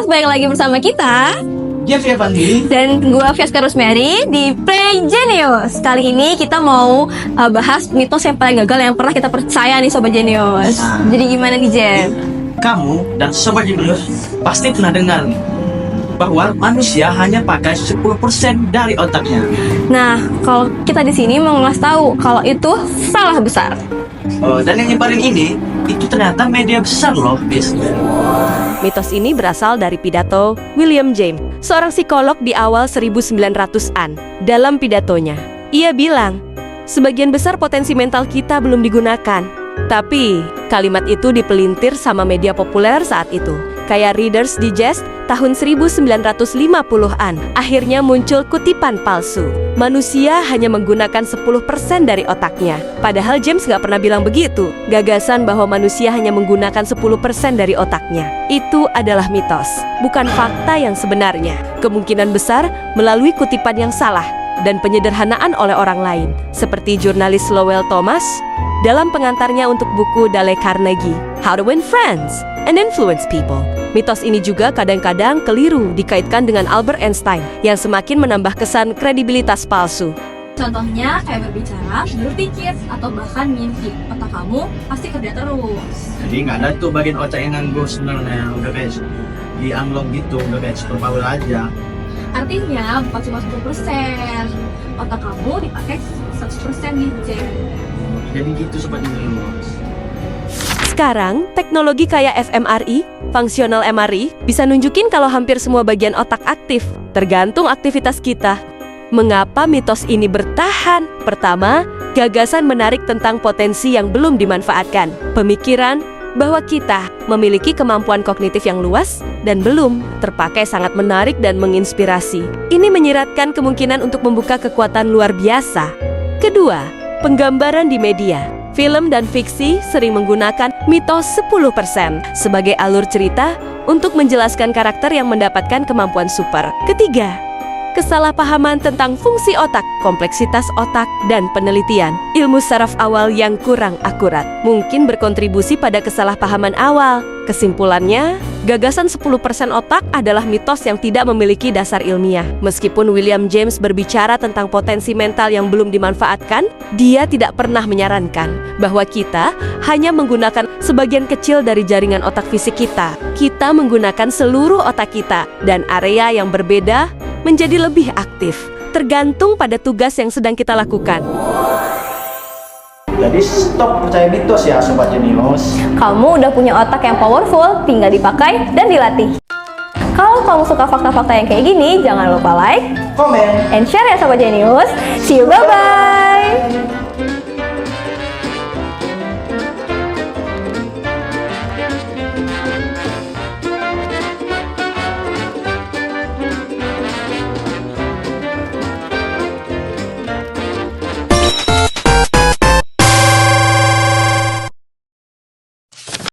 Jenius, balik lagi bersama kita Jeff Evandi dan gua Fiaska Rosemary di Play Genius. Kali ini kita mau bahas mitos yang paling gagal yang pernah kita percaya nih Sobat Genius. Jadi gimana nih Jeff? Kamu dan Sobat Genius pasti pernah dengar nih bahwa manusia hanya pakai 10% dari otaknya. Nah, kalau kita di sini mau ngasih tahu kalau itu salah besar. Dan yang nyebarin ini itu ternyata media besar loh, guys. Mitos ini berasal dari pidato William James, seorang psikolog di awal 1900-an. Dalam pidatonya, ia bilang, sebagian besar potensi mental kita belum digunakan. Tapi, kalimat itu dipelintir sama media populer saat itu. Kayak Reader's Digest tahun 1950-an. Akhirnya muncul kutipan palsu. Manusia hanya menggunakan 10% dari otaknya. Padahal James gak pernah bilang begitu. Gagasan bahwa manusia hanya menggunakan 10% dari otaknya. Itu adalah mitos, bukan fakta yang sebenarnya. Kemungkinan besar melalui kutipan yang salah dan penyederhanaan oleh orang lain. Seperti jurnalis Lowell Thomas dalam pengantarnya untuk buku Dale Carnegie, How to Win Friends and Influence People. Mitos ini juga kadang-kadang keliru dikaitkan dengan Albert Einstein yang semakin menambah kesan kredibilitas palsu. Contohnya kayak berbicara, berpikir, atau bahkan mimpi. Otak kamu pasti kerja terus. Jadi nggak ada tuh bagian otak yang nganggur sebenarnya. Udah kayak di unlock gitu, udah kayak superpower aja. Artinya bukan cuma 10%. Otak kamu dipakai 100% nih Jeff. Jadi gitu Sobat Genius. Sekarang, teknologi kayak fMRI, Functional MRI, bisa nunjukin kalau hampir semua bagian otak aktif, tergantung aktivitas kita. Mengapa mitos ini bertahan? Pertama, gagasan menarik tentang potensi yang belum dimanfaatkan. Pemikiran bahwa kita memiliki kemampuan kognitif yang luas dan belum terpakai sangat menarik dan menginspirasi. Ini menyiratkan kemungkinan untuk membuka kekuatan luar biasa. Kedua, penggambaran di media. Film dan fiksi sering menggunakan mitos 10% sebagai alur cerita untuk menjelaskan karakter yang mendapatkan kemampuan super. Ketiga, kesalahpahaman tentang fungsi otak, kompleksitas otak, dan penelitian. Ilmu saraf awal yang kurang akurat mungkin berkontribusi pada kesalahpahaman awal. Kesimpulannya, gagasan 10% otak adalah mitos yang tidak memiliki dasar ilmiah. Meskipun William James berbicara tentang potensi mental yang belum dimanfaatkan, dia tidak pernah menyarankan bahwa kita hanya menggunakan sebagian kecil dari jaringan otak fisik kita. Kita menggunakan seluruh otak kita, dan area yang berbeda menjadi lebih aktif, tergantung pada tugas yang sedang kita lakukan. Jadi stop percaya mitos ya Sobat Genius. Kamu udah punya otak yang powerful, tinggal dipakai dan dilatih. Kalau kamu suka fakta-fakta yang kayak gini, jangan lupa like, Komen and share ya Sobat Genius. See you, bye-bye!